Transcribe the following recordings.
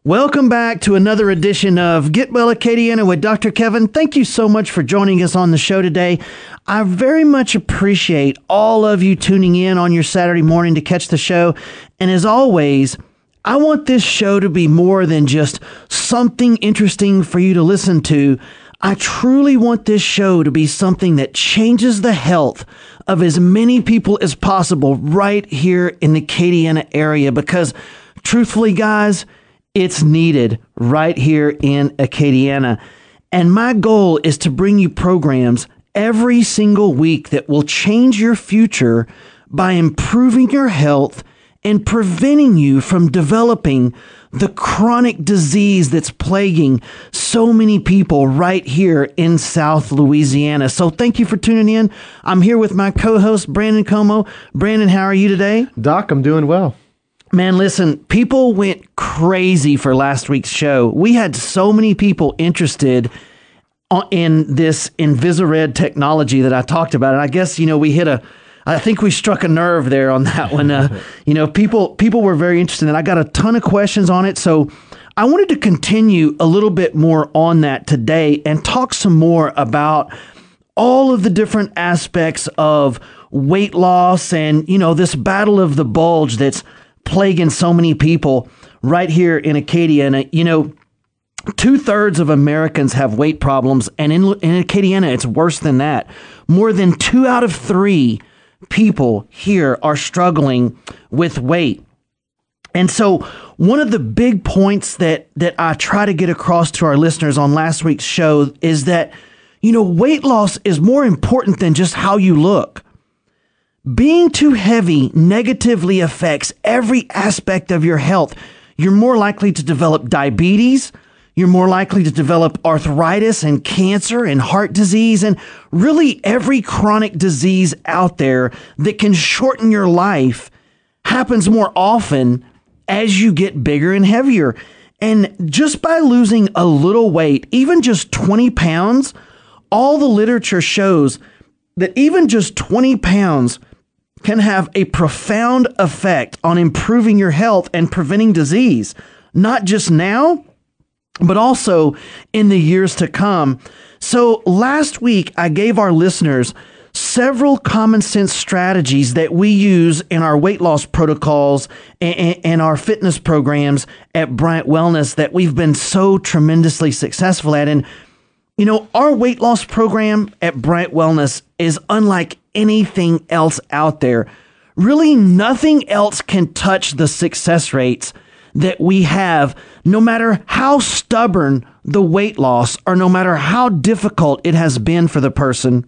Welcome back to another edition of Get Well Acadiana with Dr. Kevin. Thank you so much for joining us on the show today. I very much appreciate all of you tuning in on your Saturday morning to catch the show. And as always, I want this show to be more than just something interesting for you to listen to. I truly want this show to be something that changes the health of as many people as possible right here in the Acadiana area, because truthfully, guys, it's needed right here in Acadiana. And my goal is to bring you programs every single week that will change your future by improving your health and preventing you from developing the chronic disease that's plaguing so many people right here in South Louisiana. So thank you for tuning in. I'm here with my co-host, Brandon Como. Brandon, how are you today? Doc, I'm doing well. Man, listen, people went crazy for last week's show. We had so many people interested in this Invisared technology that I talked about. And I guess, I think we struck a nerve there on that one. People were very interested, and I got a ton of questions on it. So I wanted to continue a little bit more on that today and talk some more about all of the different aspects of weight loss and, this battle of the bulge that's plaguing so many people right here in Acadiana. 2/3 of Americans have weight problems, and in Acadiana, it's worse than that. More than 2 out of 3 people here are struggling with weight. And so one of the big points that I try to get across to our listeners on last week's show is that, weight loss is more important than just how you look. Being too heavy negatively affects every aspect of your health. You're more likely to develop diabetes. You're more likely to develop arthritis and cancer and heart disease and really every chronic disease out there that can shorten your life happens more often as you get bigger and heavier. And just by losing a little weight, even just 20 pounds, all the literature shows that even just 20 pounds can have a profound effect on improving your health and preventing disease, not just now, but also in the years to come. So last week, I gave our listeners several common sense strategies that we use in our weight loss protocols and our fitness programs at Bryant Wellness that we've been so tremendously successful at. And, our weight loss program at Bryant Wellness is unlike anything else out there. Really, nothing else can touch the success rates that we have, no matter how stubborn the weight loss or no matter how difficult it has been for the person.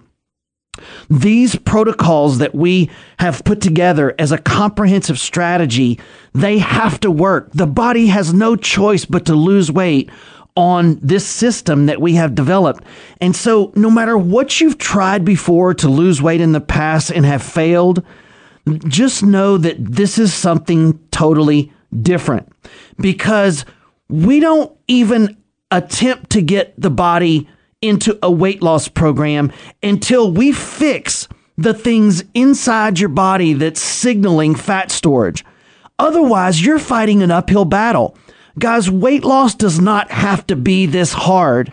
These protocols that we have put together as a comprehensive strategy, they have to work. The body has no choice but to lose weight on this system that we have developed. And so no matter what you've tried before to lose weight in the past and have failed, just know that this is something totally different, because we don't even attempt to get the body into a weight loss program until we fix the things inside your body that's signaling fat storage. Otherwise, you're fighting an uphill battle. Guys, weight loss does not have to be this hard.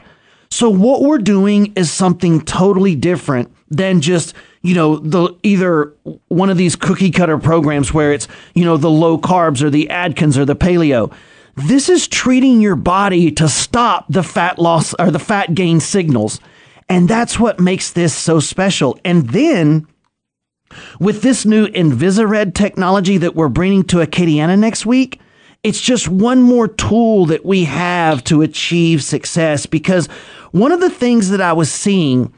So what we're doing is something totally different than just, either one of these cookie cutter programs where it's, the low carbs or the Atkins or the paleo. This is treating your body to stop the fat loss or the fat gain signals. And that's what makes this so special. And then with this new Invisared technology that we're bringing to Acadiana next week, it's just one more tool that we have to achieve success, because one of the things that I was seeing,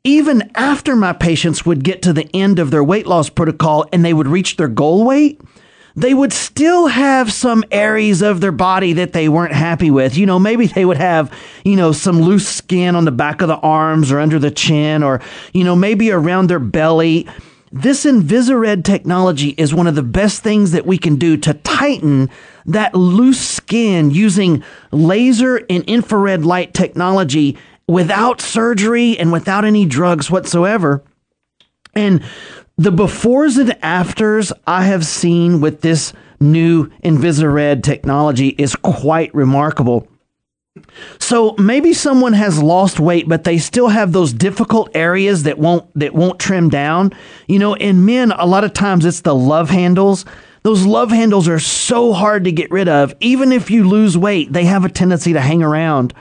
even after my patients would get to the end of their weight loss protocol and they would reach their goal weight, they would still have some areas of their body that they weren't happy with. Maybe they would have, some loose skin on the back of the arms or under the chin, or, maybe around their belly. This Invisared technology is one of the best things that we can do to tighten that loose skin using laser and infrared light technology without surgery and without any drugs whatsoever. And the befores and afters I have seen with this new Invisared technology is quite remarkable. So maybe someone has lost weight, but they still have those difficult areas that won't trim down. You know, in men, a lot of times it's the love handles. Those love handles are so hard to get rid of. Even if you lose weight, they have a tendency to hang around.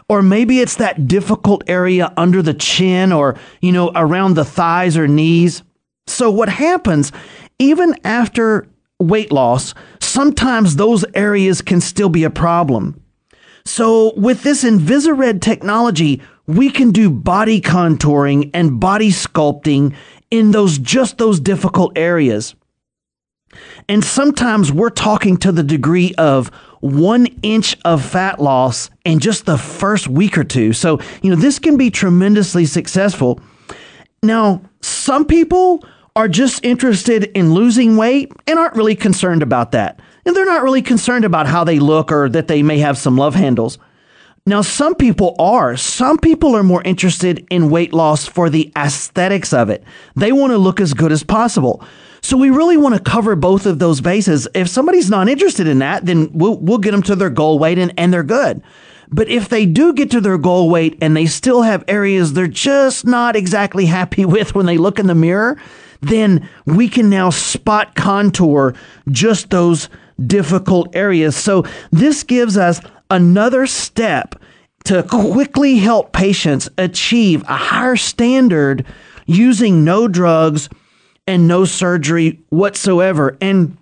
Or maybe it's that difficult area under the chin or, you know, around the thighs or knees. So what happens, even after weight loss, sometimes those areas can still be a problem. So with this Invisared technology, we can do body contouring and body sculpting in those difficult areas. And sometimes we're talking to the degree of 1 inch of fat loss in just the first week or two. So, you know, this can be tremendously successful. Now, some people are just interested in losing weight and aren't really concerned about that. And they're not really concerned about how they look or that they may have some love handles. Now, some people are. Some people are more interested in weight loss for the aesthetics of it. They want to look as good as possible. So we really want to cover both of those bases. If somebody's not interested in that, then we'll get them to their goal weight and they're good. But if they do get to their goal weight and they still have areas they're just not exactly happy with when they look in the mirror, then we can now spot contour just those difficult areas. So this gives us another step to quickly help patients achieve a higher standard using no drugs and no surgery whatsoever. And,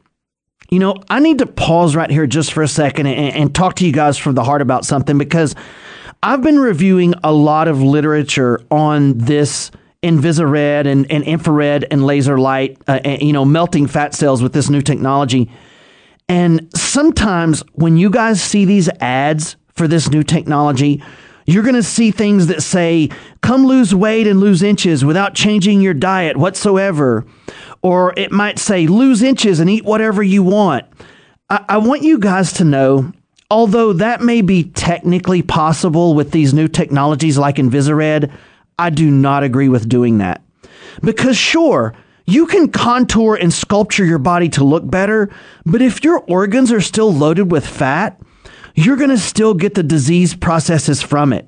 you know, I need to pause right here just for a second and talk to you guys from the heart about something, because I've been reviewing a lot of literature on this Invisared and infrared and laser light, melting fat cells with this new technology. And sometimes when you guys see these ads for this new technology, you're going to see things that say, come lose weight and lose inches without changing your diet whatsoever. Or it might say, lose inches and eat whatever you want. I want you guys to know, although that may be technically possible with these new technologies like Invisared, I do not agree with doing that. Because sure, you can contour and sculpture your body to look better, but if your organs are still loaded with fat, you're going to still get the disease processes from it.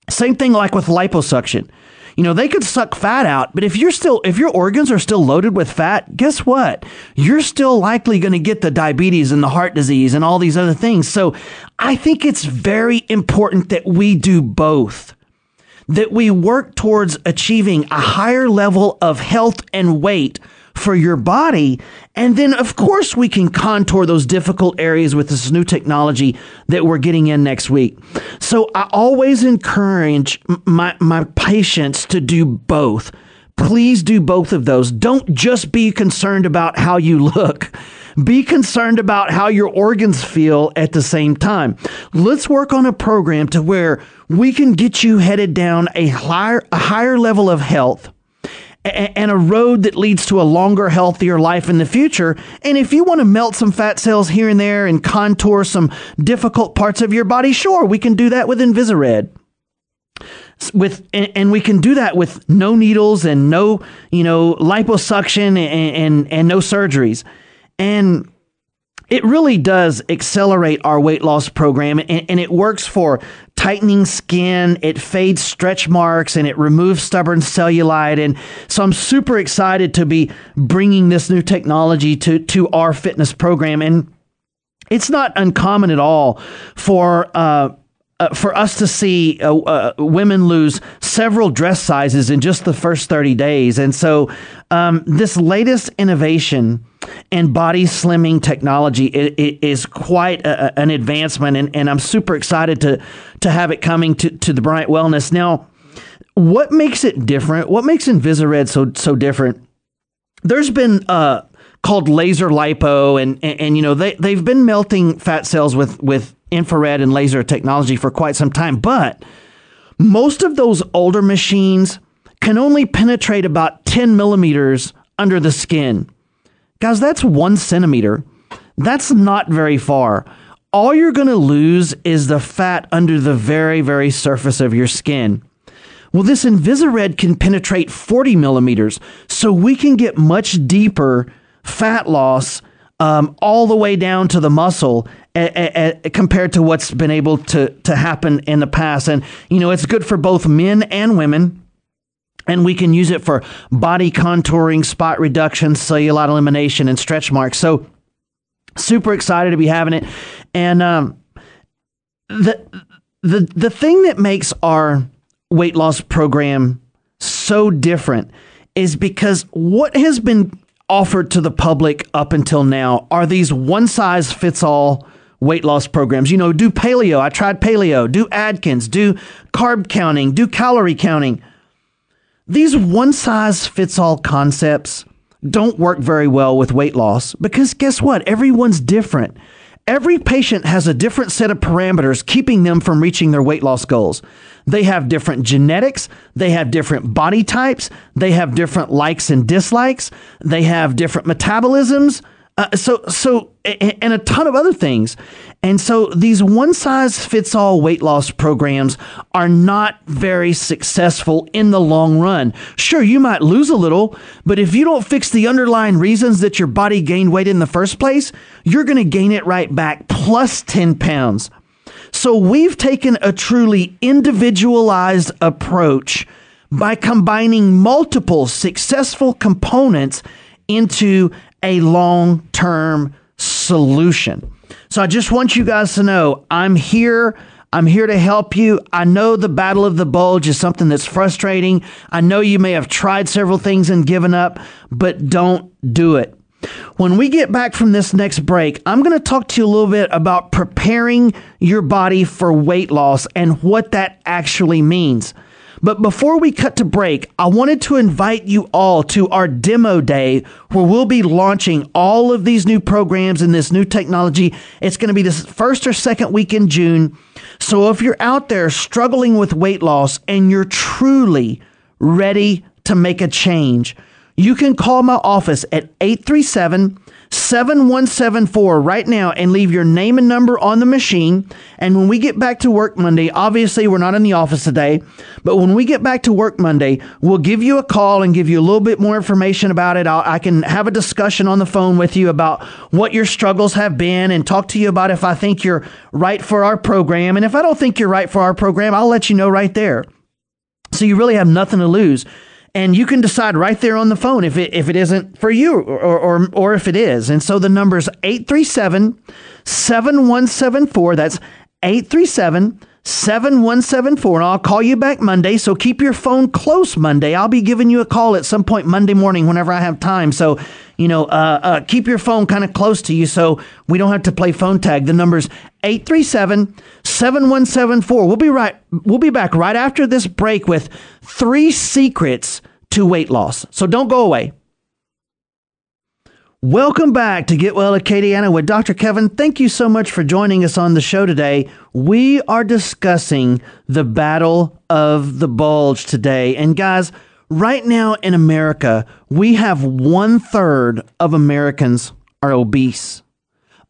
Same thing like with liposuction. You know, they could suck fat out, but if your organs are still loaded with fat, guess what? You're still likely going to get the diabetes and the heart disease and all these other things. So I think it's very important that we do both, that we work towards achieving a higher level of health and weight for your body. And then, of course, we can contour those difficult areas with this new technology that we're getting in next week. So I always encourage my patients to do both. Please do both of those. Don't just be concerned about how you look. Be concerned about how your organs feel at the same time. Let's work on a program to where we can get you headed down a higher level of health and a road that leads to a longer, healthier life in the future. And if you want to melt some fat cells here and there and contour some difficult parts of your body, sure, we can do that with Invisared. And we can do that with no needles and no, liposuction and no surgeries. And it really does accelerate our weight loss program, and it works for tightening skin, it fades stretch marks, and it removes stubborn cellulite. And so I'm super excited to be bringing this new technology to our fitness program. And it's not uncommon at all for us to see women lose several dress sizes in just the first 30 days. And so this latest innovation and body slimming technology is quite an advancement, and I'm super excited to have it coming to the Bryant Wellness. Now, what makes it different? What makes Invisared so different? There's been called laser lipo, and they've been melting fat cells with infrared and laser technology for quite some time, but most of those older machines can only penetrate about 10 millimeters under the skin. Guys, that's 1 centimeter. That's not very far. All you're going to lose is the fat under the very, very surface of your skin. Well, this Invisared can penetrate 40 millimeters, so we can get much deeper fat loss all the way down to the muscle compared to what's been able to happen in the past. And, it's good for both men and women. And we can use it for body contouring, spot reduction, cellulite elimination, and stretch marks. So super excited to be having it. And the thing that makes our weight loss program so different is because what has been offered to the public up until now are these one-size-fits-all weight loss programs. Do paleo. I tried paleo. Do Atkins. Do carb counting. Do calorie counting. These one-size-fits-all concepts don't work very well with weight loss because guess what? Everyone's different. Every patient has a different set of parameters keeping them from reaching their weight loss goals. They have different genetics. They have different body types. They have different likes and dislikes. They have different metabolisms. And a ton of other things. And so these one-size-fits-all weight loss programs are not very successful in the long run. Sure, you might lose a little, but if you don't fix the underlying reasons that your body gained weight in the first place, you're going to gain it right back plus 10 pounds. So we've taken a truly individualized approach by combining multiple successful components into a long-term solution. So I just want you guys to know I'm here. I'm here to help you. I know the battle of the bulge is something that's frustrating. I know you may have tried several things and given up, but don't do it. When we get back from this next break, I'm going to talk to you a little bit about preparing your body for weight loss and what that actually means. But before we cut to break, I wanted to invite you all to our demo day where we'll be launching all of these new programs and this new technology. It's going to be the first or second week in June. So if you're out there struggling with weight loss and you're truly ready to make a change, you can call my office at 837-7174 right now and leave your name and number on the machine. And when we get back to work Monday, obviously we're not in the office today, but when we get back to work Monday, we'll give you a call and give you a little bit more information about it. I can have a discussion on the phone with you about what your struggles have been and talk to you about if I think you're right for our program. And if I don't think you're right for our program, I'll let you know right there. So you really have nothing to lose. And you can decide right there on the phone if it isn't for you or if it is. And so the number is 837-7174. That's 837-7174. And I'll call you back Monday. So keep your phone close Monday. I'll be giving you a call at some point Monday morning whenever I have time. So, keep your phone kind of close to you so we don't have to play phone tag. The number's 837-7174. We'll be back right after this break with 3 secrets to weight loss. So don't go away. Welcome back to Get Well Acadiana with Dr. Kevin. Thank you so much for joining us on the show today. We are discussing the battle of the bulge today. And guys, right now in America, we have 1/3 of Americans are obese.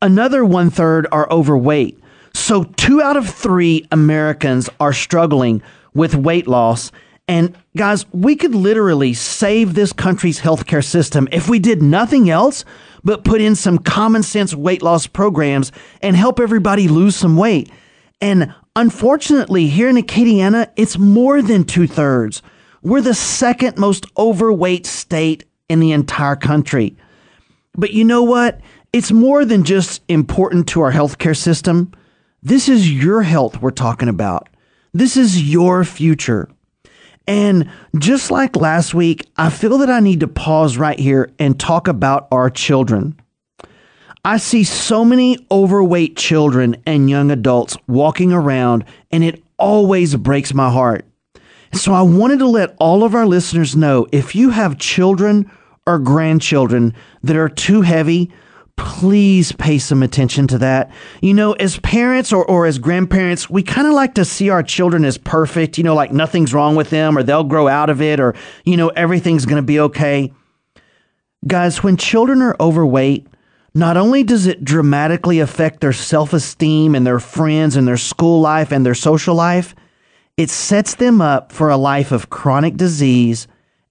Another 1/3 are overweight. So 2 out of 3 Americans are struggling with weight loss. And guys, we could literally save this country's healthcare system if we did nothing else but put in some common sense weight loss programs and help everybody lose some weight. And unfortunately, here in Acadiana, it's more than 2/3. We're the second most overweight state in the entire country. But you know what? It's more than just important to our healthcare system. This is your health we're talking about. This is your future. And just like last week, I feel that I need to pause right here and talk about our children. I see so many overweight children and young adults walking around, and it always breaks my heart. So I wanted to let all of our listeners know, if you have children or grandchildren that are too heavy, please pay some attention to that. As parents or as grandparents, we kind of like to see our children as perfect, like nothing's wrong with them or they'll grow out of it or, everything's going to be okay. Guys, when children are overweight, not only does it dramatically affect their self-esteem and their friends and their school life and their social life, it sets them up for a life of chronic disease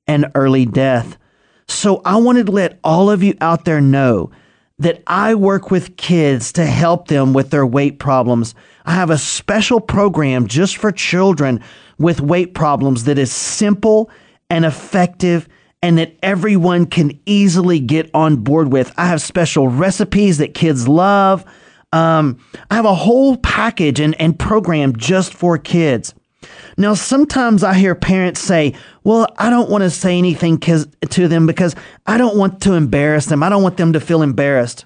and early death. So I wanted to let all of you out there know that I work with kids to help them with their weight problems. I have a special program just for children with weight problems that is simple and effective and that everyone can easily get on board with. I have special recipes that kids love. I have a whole package and program just for kids. Now, sometimes I hear parents say, well, I don't want to say anything to them because I don't want to embarrass them. I don't want them to feel embarrassed.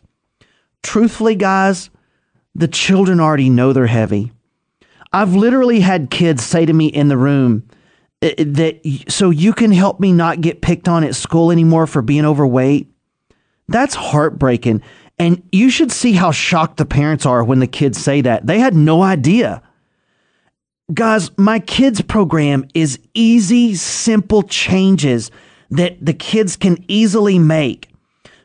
Truthfully, guys, the children already know they're heavy. I've literally had kids say to me in the room that, so you can help me not get picked on at school anymore for being overweight. That's heartbreaking. And you should see how shocked the parents are when the kids say that. They had no idea. Guys, my kids program is easy, simple changes that the kids can easily make.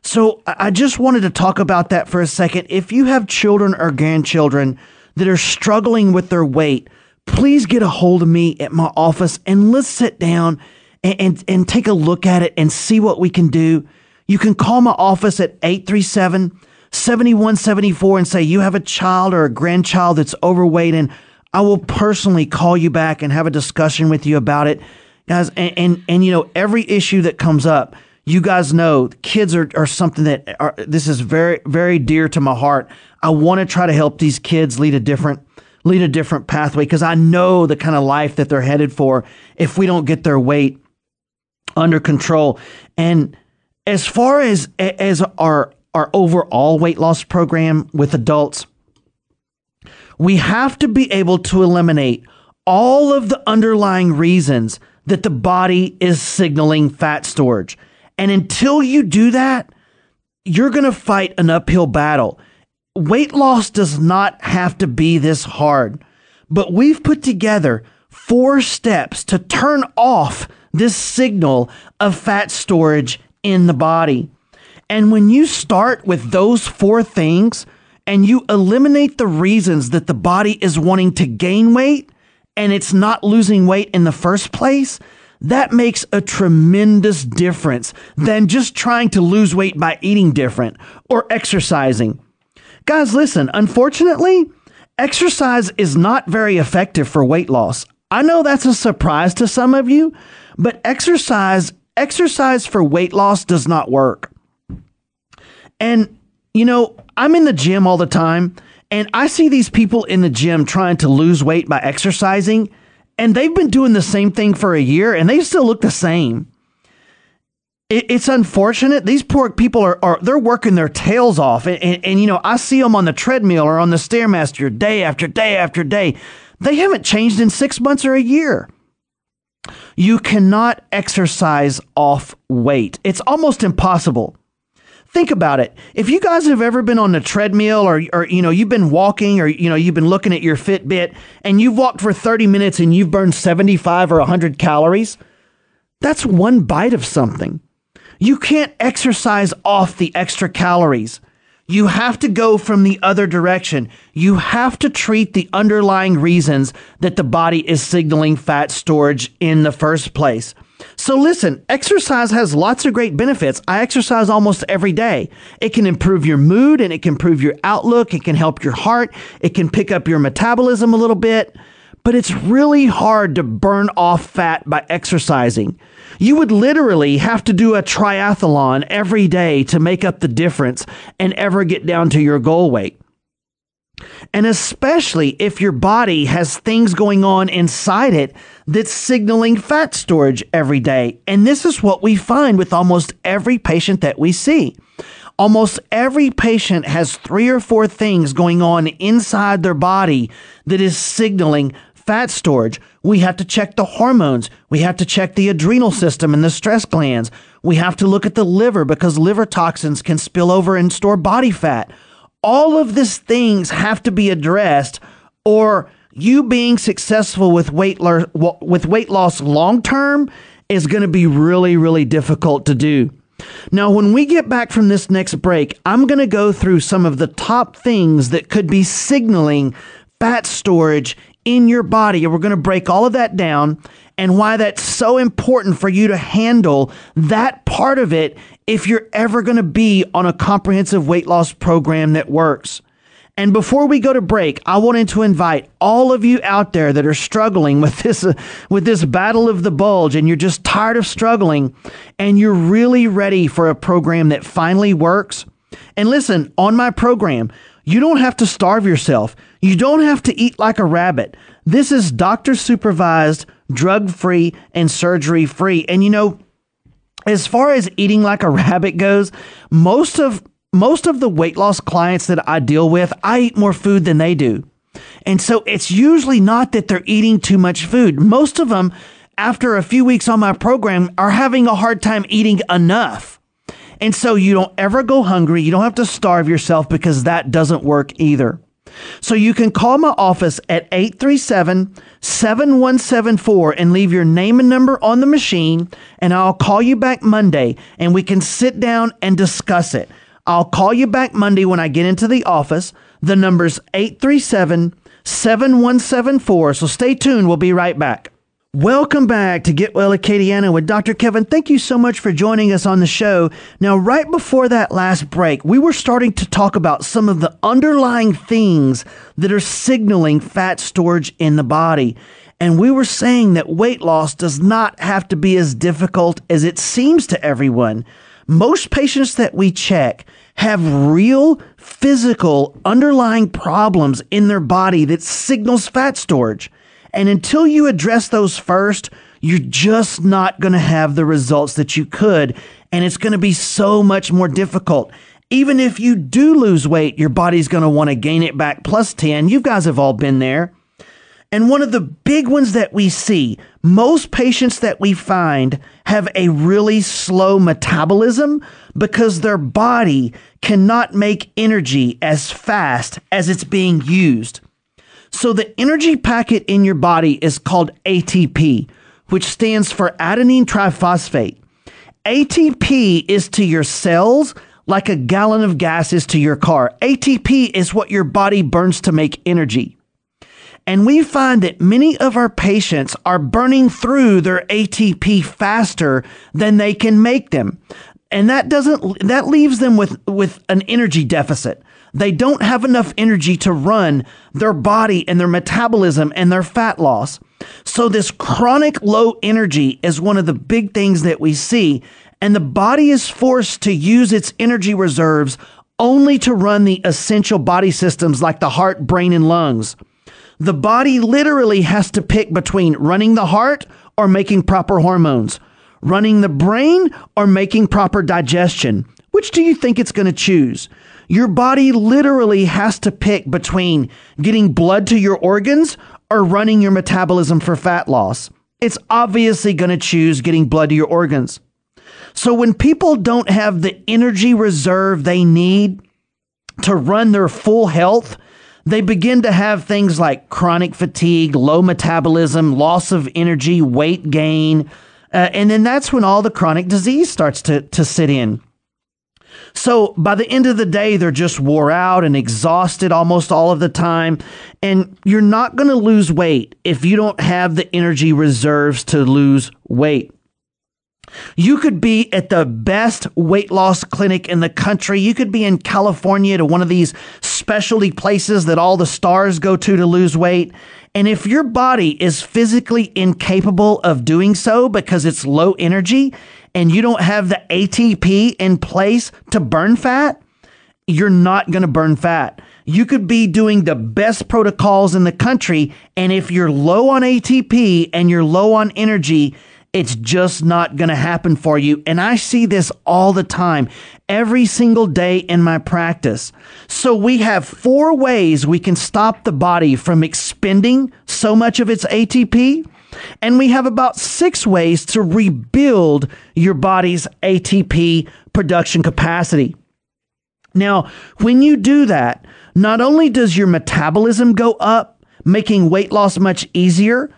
So I just wanted to talk about that for a second. If you have children or grandchildren that are struggling with their weight, please get a hold of me at my office and let's sit down and take a look at it and see what we can do. You can call my office at 837-7174 and say you have a child or a grandchild that's overweight, and I will personally call you back and have a discussion with you about it. Guys, and you know, every issue that comes up, you guys know kids are something that this is very, very dear to my heart. I want to try to help these kids lead a different pathway because I know the kind of life that they're headed for if we don't get their weight under control. And as far as our overall weight loss program with adults, we have to be able to eliminate all of the underlying reasons that the body is signaling fat storage. And until you do that, you're going to fight an uphill battle. Weight loss does not have to be this hard, but we've put together 4 steps to turn off this signal of fat storage in the body. And when you start with those 4 things and you eliminate the reasons that the body is wanting to gain weight and it's not losing weight in the first place, that makes a tremendous difference than just trying to lose weight by eating different or exercising. Guys, listen, unfortunately, exercise is not very effective for weight loss. I know that's a surprise to some of you, but exercise for weight loss does not work. And, you know, I'm in the gym all the time, and I see these people in the gym trying to lose weight by exercising, and they've been doing the same thing for a year, and they still look the same. It's unfortunate. These poor people they're working their tails off, and you know, I see them on the treadmill or on the Stairmaster day after day after day. They haven't changed in 6 months or a year. You cannot exercise off weight. It's almost impossible. Think about it. If you guys have ever been on the treadmill or you know, you've been walking or, you know, you've been looking at your Fitbit and you've walked for 30 minutes and you've burned 75 or 100 calories, that's one bite of something. You can't exercise off the extra calories. You have to go from the other direction. You have to treat the underlying reasons that the body is signaling fat storage in the first place. So listen, exercise has lots of great benefits. I exercise almost every day. It can improve your mood and it can improve your outlook. It can help your heart. It can pick up your metabolism a little bit. But it's really hard to burn off fat by exercising. You would literally have to do a triathlon every day to make up the difference and ever get down to your goal weight. And especially if your body has things going on inside it that's signaling fat storage every day. And this is what we find with almost every patient that we see. Almost every patient has 3 or 4 things going on inside their body that is signaling fat storage. We have to check the hormones. We have to check the adrenal system and the stress glands. We have to look at the liver because liver toxins can spill over and store body fat. All of these things have to be addressed, or you being successful with weight loss long term is going to be really, really difficult to do. Now, when we get back from this next break, I'm going to go through some of the top things that could be signaling fat storage in your body. And we're going to break all of that down and why that's so important for you to handle that part of it if you're ever going to be on a comprehensive weight loss program that works. And before we go to break, I wanted to invite all of you out there that are struggling with this battle of the bulge, and you're just tired of struggling, and you're really ready for a program that finally works. And listen, on my program, you don't have to starve yourself. You don't have to eat like a rabbit. This is doctor supervised, drug free, and surgery free. And you know, as far as eating like a rabbit goes, most of the weight loss clients that I deal with, I eat more food than they do. And so it's usually not that they're eating too much food. Most of them, after a few weeks on my program, are having a hard time eating enough. And so you don't ever go hungry. You don't have to starve yourself, because that doesn't work either. So you can call my office at 837-7174 and leave your name and number on the machine, and I'll call you back Monday and we can sit down and discuss it. I'll call you back Monday when I get into the office. The number's 837-7174. So stay tuned. We'll be right back. Welcome back to Get Well Acadiana with Dr. Kevin. Thank you so much for joining us on the show. Now, right before that last break, we were starting to talk about some of the underlying things that are signaling fat storage in the body. And we were saying that weight loss does not have to be as difficult as it seems to everyone. Most patients that we check have real physical underlying problems in their body that signals fat storage. And until you address those first, you're just not going to have the results that you could. And it's going to be so much more difficult. Even if you do lose weight, your body's going to want to gain it back plus 10. You guys have all been there. And one of the big ones that we see, most patients that we find have a really slow metabolism because their body cannot make energy as fast as it's being used. So the energy packet in your body is called ATP, which stands for adenine triphosphate. ATP is to your cells like a gallon of gas is to your car. ATP is what your body burns to make energy. And we find that many of our patients are burning through their ATP faster than they can make them. And that leaves them with an energy deficit. They don't have enough energy to run their body and their metabolism and their fat loss. So this chronic low energy is one of the big things that we see. And the body is forced to use its energy reserves only to run the essential body systems like the heart, brain, and lungs. The body literally has to pick between running the heart or making proper hormones, running the brain or making proper digestion. Which do you think it's going to choose? Your body literally has to pick between getting blood to your organs or running your metabolism for fat loss. It's obviously going to choose getting blood to your organs. So when people don't have the energy reserve they need to run their full health, they begin to have things like chronic fatigue, low metabolism, loss of energy, weight gain, and then that's when all the chronic disease starts to sit in. So by the end of the day, they're just wore out and exhausted almost all of the time. And you're not going to lose weight if you don't have the energy reserves to lose weight. You could be at the best weight loss clinic in the country. You could be in California to one of these specialty places that all the stars go to lose weight. And if your body is physically incapable of doing so because it's low energy and you don't have the ATP in place to burn fat, you're not going to burn fat. You could be doing the best protocols in the country, and if you're low on ATP and you're low on energy, it's just not going to happen for you. And I see this all the time, every single day in my practice. So we have 4 ways we can stop the body from expending so much of its ATP. And we have about 6 ways to rebuild your body's ATP production capacity. Now, when you do that, not only does your metabolism go up, making weight loss much easier,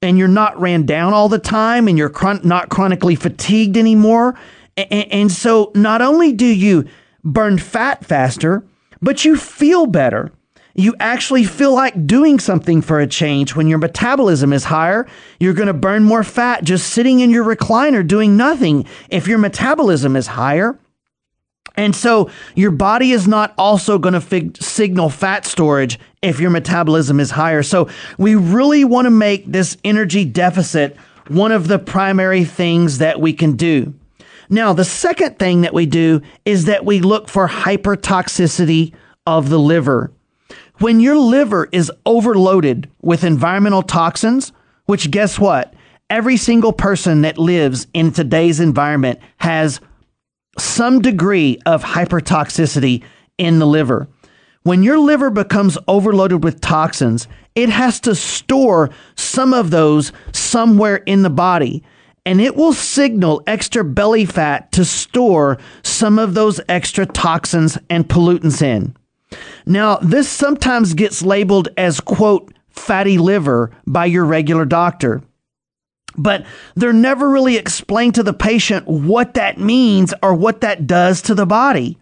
and you're not ran down all the time, and you're not chronically fatigued anymore. And so not only do you burn fat faster, but you feel better. You actually feel like doing something for a change. When your metabolism is higher, you're going to burn more fat just sitting in your recliner doing nothing if your metabolism is higher. And so your body is not also going to signal fat storage if your metabolism is higher. So we really want to make this energy deficit one of the primary things that we can do. Now, the second thing that we do is that we look for hypertoxicity of the liver. When your liver is overloaded with environmental toxins, which guess what? Every single person that lives in today's environment has some degree of hypertoxicity in the liver. When your liver becomes overloaded with toxins, it has to store some of those somewhere in the body, and it will signal extra belly fat to store some of those extra toxins and pollutants in. Now, this sometimes gets labeled as, quote, fatty liver by your regular doctor. But they're never really explained to the patient what that means or what that does to the body.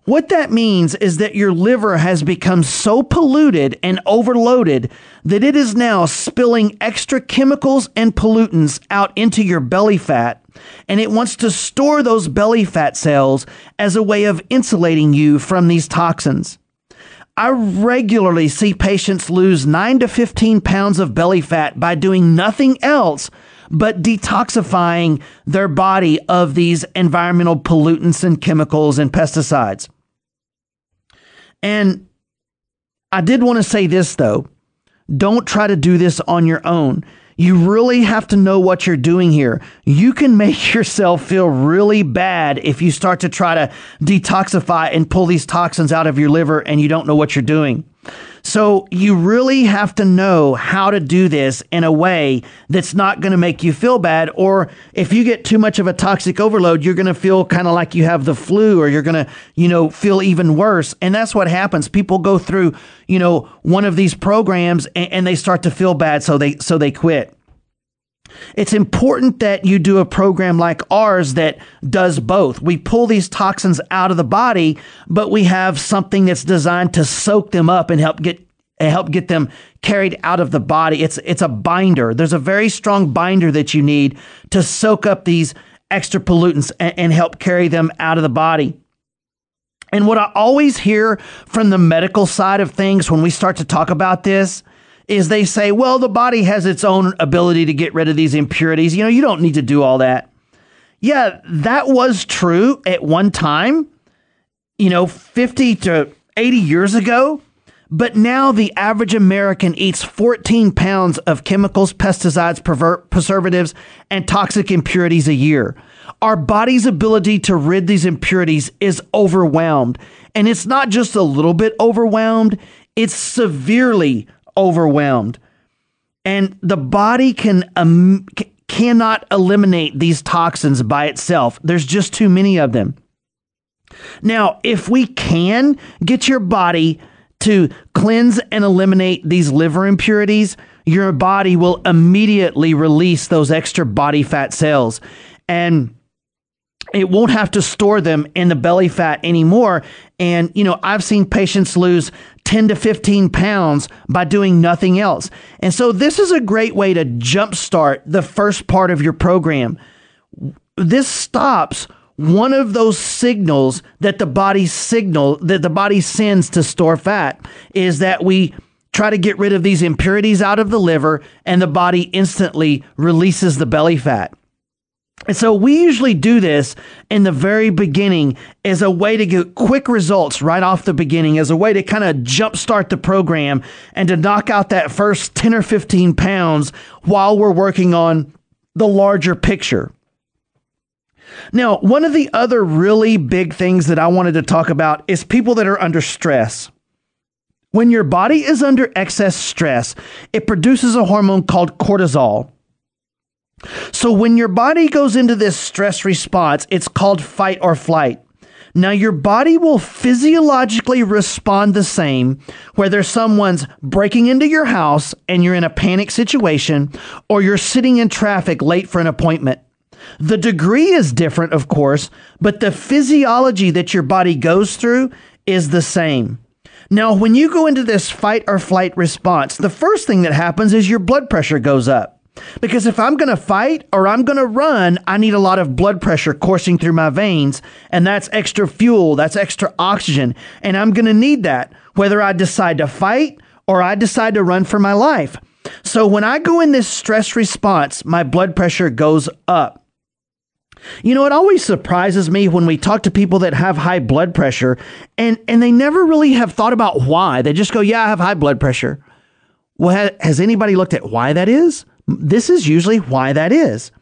What that means is that your liver has become so polluted and overloaded that it is now spilling extra chemicals and pollutants out into your belly fat, and it wants to store those belly fat cells as a way of insulating you from these toxins. I regularly see patients lose 9 to 15 pounds of belly fat by doing nothing else but detoxifying their body of these environmental pollutants and chemicals and pesticides. And I did want to say this, though. Don't try to do this on your own. You really have to know what you're doing here. You can make yourself feel really bad if you start to try to detoxify and pull these toxins out of your liver and you don't know what you're doing. So you really have to know how to do this in a way that's not going to make you feel bad. Or if you get too much of a toxic overload, you're going to feel kind of like you have the flu, or you're going to, feel even worse. And that's what happens. People go through, one of these programs and they start to feel bad. So they quit. It's important that you do a program like ours that does both. We pull these toxins out of the body, but we have something that's designed to soak them up and help get them carried out of the body. It's a binder. There's a very strong binder that you need to soak up these extra pollutants and help carry them out of the body. And what I always hear from the medical side of things when we start to talk about this is they say, well, the body has its own ability to get rid of these impurities. You don't need to do all that. Yeah, that was true at one time, 50 to 80 years ago. But now the average American eats 14 pounds of chemicals, pesticides, preservatives, and toxic impurities a year. Our body's ability to rid these impurities is overwhelmed. And it's not just a little bit overwhelmed, it's severely overwhelmed, and the body cannot eliminate these toxins by itself. There's just too many of them. Now, if we can get your body to cleanse and eliminate these liver impurities, your body will immediately release those extra body fat cells, and it won't have to store them in the belly fat anymore. And, I've seen patients lose 10 to 15 pounds by doing nothing else. And so this is a great way to jumpstart the first part of your program. This stops one of those signals that the body sends to store fat, is that we try to get rid of these impurities out of the liver, and the body instantly releases the belly fat. And so we usually do this in the very beginning as a way to get quick results right off the beginning, as a way to kind of jumpstart the program and to knock out that first 10 or 15 pounds while we're working on the larger picture. Now, one of the other really big things that I wanted to talk about is people that are under stress. When your body is under excess stress, it produces a hormone called cortisol. So when your body goes into this stress response, it's called fight or flight. Now, your body will physiologically respond the same whether someone's breaking into your house and you're in a panic situation, or you're sitting in traffic late for an appointment. The degree is different, of course, but the physiology that your body goes through is the same. Now, when you go into this fight or flight response, the first thing that happens is your blood pressure goes up. Because if I'm going to fight or I'm going to run, I need a lot of blood pressure coursing through my veins, and that's extra fuel, that's extra oxygen, and I'm going to need that whether I decide to fight or I decide to run for my life. So when I go in this stress response, my blood pressure goes up. You know, it always surprises me when we talk to people that have high blood pressure and they never really have thought about why. They just go, yeah, I have high blood pressure. Well, has anybody looked at why that is? This is usually why that is.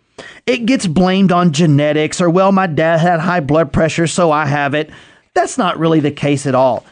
It gets blamed on genetics or, well, my dad had high blood pressure, so I have it. That's not really the case at all.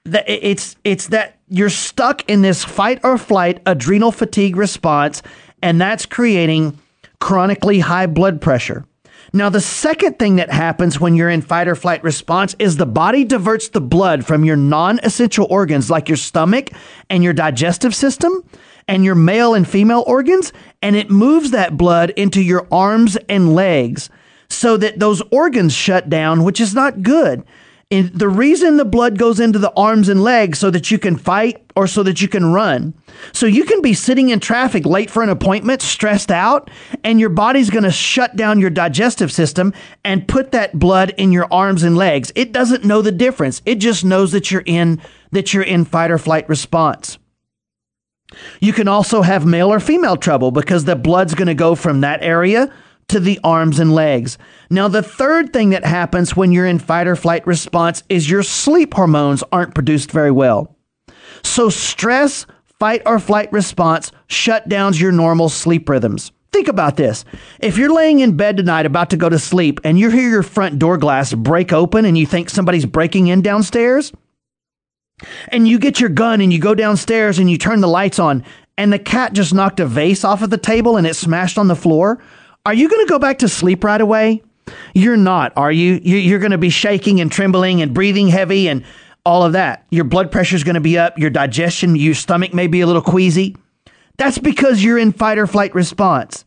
It's that you're stuck in this fight or flight adrenal fatigue response, and that's creating chronically high blood pressure. Now, the second thing that happens when you're in fight or flight response is the body diverts the blood from your non-essential organs like your stomach and your digestive system and your male and female organs, and it moves that blood into your arms and legs so that those organs shut down, which is not good. And the reason the blood goes into the arms and legs so that you can fight or so that you can run. So you can be sitting in traffic late for an appointment, stressed out, and your body's going to shut down your digestive system and put that blood in your arms and legs. It doesn't know the difference. It just knows that you're in fight or flight response. You can also have male or female trouble because the blood's going to go from that area to the arms and legs. Now, the third thing that happens when you're in fight or flight response is your sleep hormones aren't produced very well. So stress, fight or flight response shut down your normal sleep rhythms. Think about this. If you're laying in bed tonight about to go to sleep and you hear your front door glass break open and you think somebody's breaking in downstairs, and you get your gun and you go downstairs and you turn the lights on and the cat just knocked a vase off of the table and it smashed on the floor, are you going to go back to sleep right away? You're not, are you? You're going to be shaking and trembling and breathing heavy and all of that. Your blood pressure is going to be up. Your digestion, your stomach may be a little queasy. That's because you're in fight or flight response.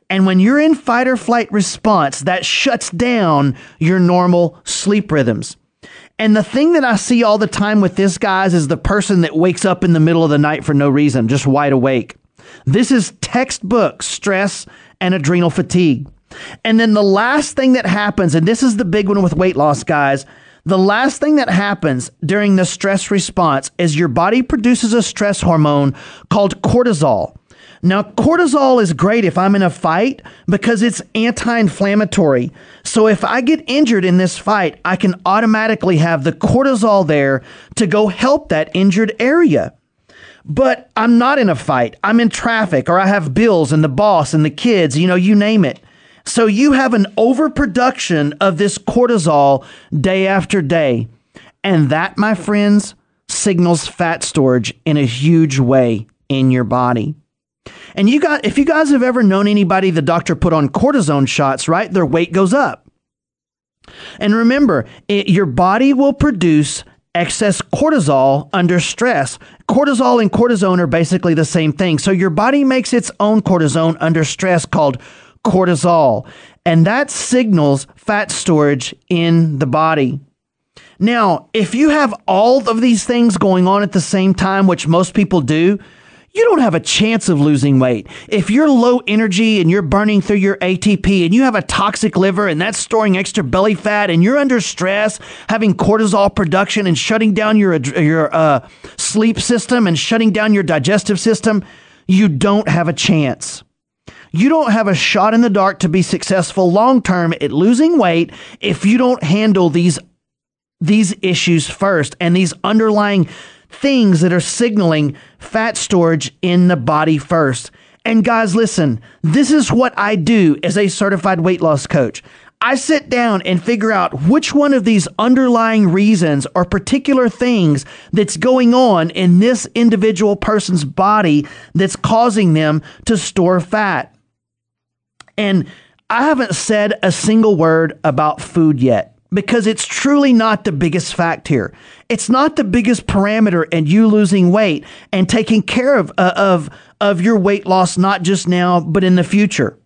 And when you're in fight or flight response, that shuts down your normal sleep rhythms. And the thing that I see all the time with this, guys, is the person that wakes up in the middle of the night for no reason, just wide awake. This is textbook stress and adrenal fatigue. And then the last thing that happens, and this is the big one with weight loss, guys, the last thing that happens during the stress response is your body produces a stress hormone called cortisol. Now, cortisol is great if I'm in a fight because it's anti-inflammatory. So if I get injured in this fight, I can automatically have the cortisol there to go help that injured area. But I'm not in a fight. I'm in traffic, or I have bills and the boss and the kids, you name it. So you have an overproduction of this cortisol day after day. And that, my friends, signals fat storage in a huge way in your body. And if you guys have ever known anybody the doctor put on cortisone shots, right, their weight goes up. And remember, your body will produce excess cortisol under stress. Cortisol and cortisone are basically the same thing. So your body makes its own cortisone under stress called cortisol, and that signals fat storage in the body. Now, if you have all of these things going on at the same time, which most people do, you don't have a chance of losing weight. If you're low energy and you're burning through your ATP and you have a toxic liver and that's storing extra belly fat and you're under stress, having cortisol production and shutting down your sleep system and shutting down your digestive system, you don't have a chance. You don't have a shot in the dark to be successful long-term at losing weight if you don't handle these issues first and these underlying things that are signaling fat storage in the body first. And guys, listen, this is what I do as a certified weight loss coach. I sit down and figure out which one of these underlying reasons or particular things that's going on in this individual person's body that's causing them to store fat. And I haven't said a single word about food yet, because it's truly not the biggest fact here. It's not the biggest parameter in you losing weight and taking care of your weight loss, not just now, but in the future.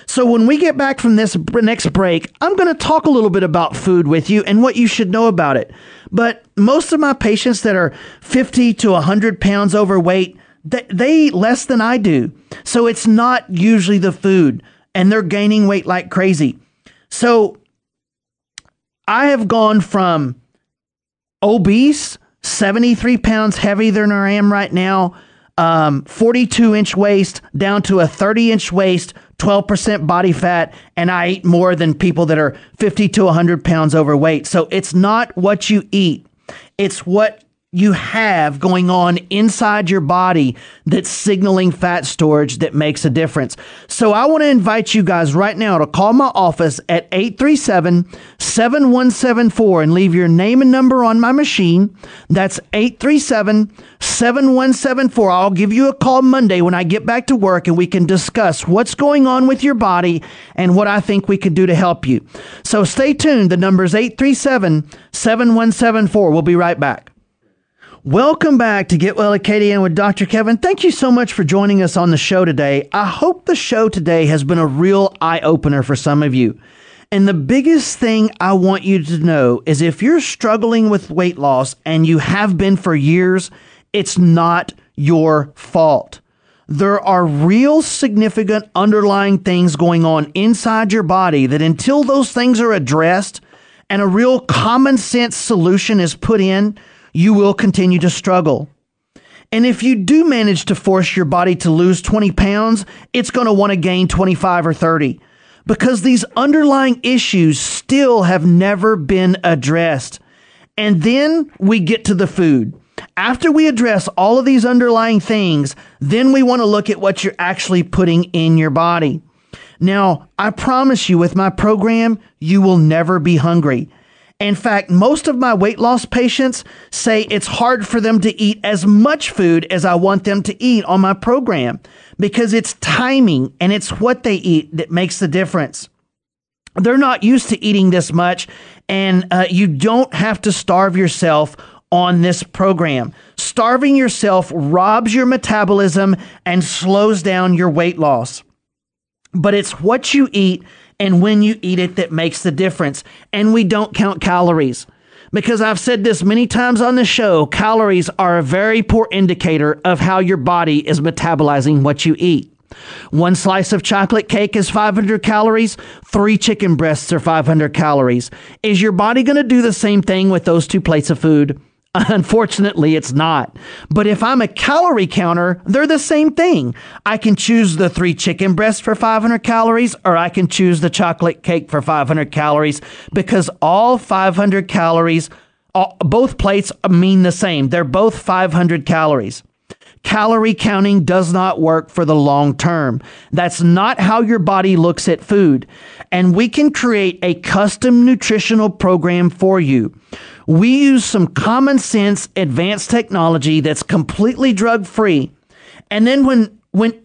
So when we get back from this next break, I'm going to talk a little bit about food with you and what you should know about it. But most of my patients that are 50 to 100 pounds overweight, they eat less than I do. So it's not usually the food, and they're gaining weight like crazy. So I have gone from obese, 73 pounds heavier than I am right now, 42-inch waist down to a 30-inch waist, 12% body fat, and I eat more than people that are 50 to 100 pounds overweight. So it's not what you eat. It's what you have going on inside your body that's signaling fat storage that makes a difference. So I want to invite you guys right now to call my office at 837-7174 and leave your name and number on my machine. That's 837-7174. I'll give you a call Monday when I get back to work, and we can discuss what's going on with your body and what I think we could do to help you. So stay tuned. The number is 837-7174. We'll be right back. Welcome back to Get Well Acadiana with Dr. Kevin. Thank you so much for joining us on the show today. I hope the show today has been a real eye-opener for some of you. And the biggest thing I want you to know is if you're struggling with weight loss and you have been for years, it's not your fault. There are real significant underlying things going on inside your body that until those things are addressed and a real common sense solution is put in, you will continue to struggle. And if you do manage to force your body to lose 20 pounds, it's going to want to gain 25 or 30 because these underlying issues still have never been addressed. And then we get to the food. After we address all of these underlying things, then we want to look at what you're actually putting in your body. Now, I promise you with my program, you will never be hungry. In fact, most of my weight loss patients say it's hard for them to eat as much food as I want them to eat on my program because it's timing and it's what they eat that makes the difference. They're not used to eating this much, and you don't have to starve yourself on this program. Starving yourself robs your metabolism and slows down your weight loss. But it's what you eat and when you eat it that makes the difference. And we don't count calories. Because I've said this many times on the show, calories are a very poor indicator of how your body is metabolizing what you eat. One slice of chocolate cake is 500 calories. 3 chicken breasts are 500 calories. Is your body going to do the same thing with those 2 plates of food? Unfortunately, it's not. But if I'm a calorie counter, they're the same thing. I can choose the 3 chicken breasts for 500 calories, or I can choose the chocolate cake for 500 calories because all 500 calories, both plates mean the same. They're both 500 calories. Calorie counting does not work for the long term. That's not how your body looks at food. And we can create a custom nutritional program for you. We use some common sense advanced technology that's completely drug free. And then when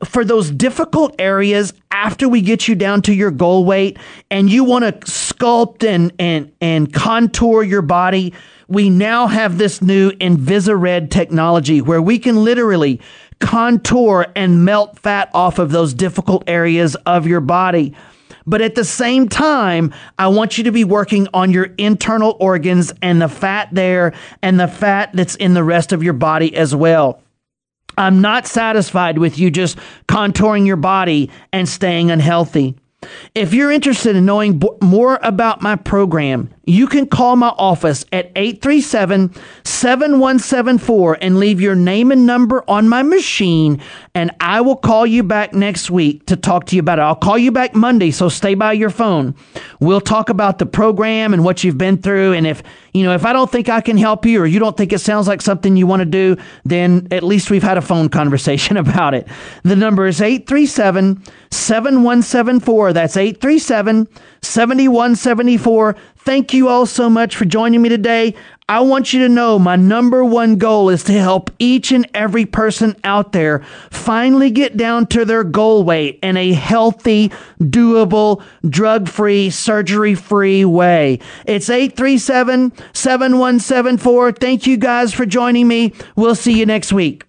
for those difficult areas, after we get you down to your goal weight and you want to sculpt and contour your body, we now have this new InvisaRed technology where we can literally contour and melt fat off of those difficult areas of your body. But at the same time, I want you to be working on your internal organs and the fat there and the fat that's in the rest of your body as well. I'm not satisfied with you just contouring your body and staying unhealthy. If you're interested in knowing more about my program, you can call my office at 837-7174 and leave your name and number on my machine, and I will call you back next week to talk to you about it. I'll call you back Monday, so stay by your phone. We'll talk about the program and what you've been through, and if I don't think I can help you or you don't think it sounds like something you want to do, then at least we've had a phone conversation about it. The number is 837-7174. That's 837-7174. Thank you all so much for joining me today. I want you to know my number one goal is to help each and every person out there finally get down to their goal weight in a healthy, doable, drug-free, surgery-free way. It's 837-7174. Thank you guys for joining me. We'll see you next week.